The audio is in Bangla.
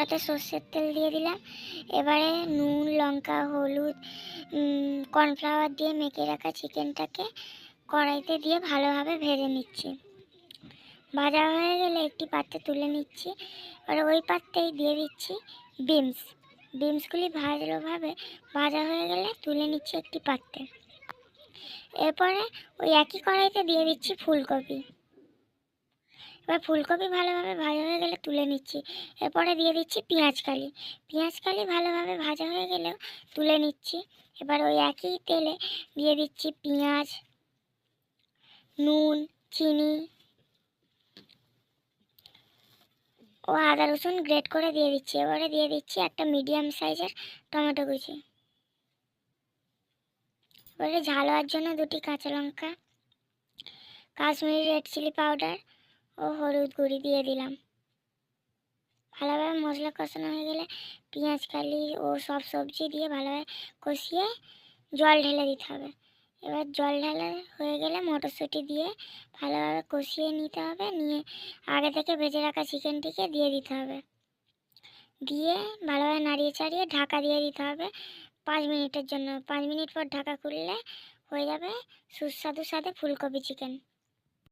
কড়াতে সর্ষের তেল দিয়ে দিলাম। এবারে নুন, লঙ্কা, হলুদ, কর্নফ্লাওয়ার দিয়ে মেখে রাখা চিকেনটাকে কড়াইতে দিয়ে ভালোভাবে ভেজে নিচ্ছি। ভাজা হয়ে গেলে একটি পাত্রে তুলে নিচ্ছি। এবারে ওই পাত্রেই দিয়ে দিচ্ছি বিনসগুলি ভালোভাবে ভাজা হয়ে গেলে তুলে নিচ্ছি একটি পাত্রে। এরপরে ওই একই কড়াইতে দিয়ে দিচ্ছি ফুলকপি। এবার ফুলকপি ভালোভাবে ভাজা হয়ে গেলে তুলে নিচ্ছি। এরপরে দিয়ে দিচ্ছি পেঁয়াজকালি ভালোভাবে ভাজা হয়ে গেলেও তুলে নিচ্ছি। এবার ওই একই তেলে দিয়ে দিচ্ছি পেঁয়াজ, নুন, চিনি ও আদা রসুন গ্রেট করে দিয়ে দিচ্ছি। এবারে দিয়ে দিচ্ছি একটা মিডিয়াম সাইজের টমেটো কুচি। এবারে ঝাল হওয়ার জন্য 2টি কাঁচা লঙ্কা, কাশ্মীরি রেড চিলি পাউডার ও হলুদ গুঁড়ি দিয়ে দিলাম। ভালোভাবে মশলা কষানো হয়ে গেলে পেঁয়াজকালি ও সব সবজি দিয়ে ভালোভাবে কষিয়ে জল ঢেলে দিতে হবে। এবার জল ঢালা হয়ে গেলে মটরশুঁটি দিয়ে ভালোভাবে কষিয়ে নিতে হবে। নিয়ে আগে থেকে ভেজে রাখা চিকেনটিকে দিয়ে দিতে হবে। দিয়ে ভালোভাবে নাড়িয়ে চাড়িয়ে ঢাকা দিয়ে দিতে হবে 5 মিনিটের জন্য। 5 মিনিট পর ঢাকা খুললে হয়ে যাবে সুস্বাদু স্বাদে ফুলকপি চিকেন।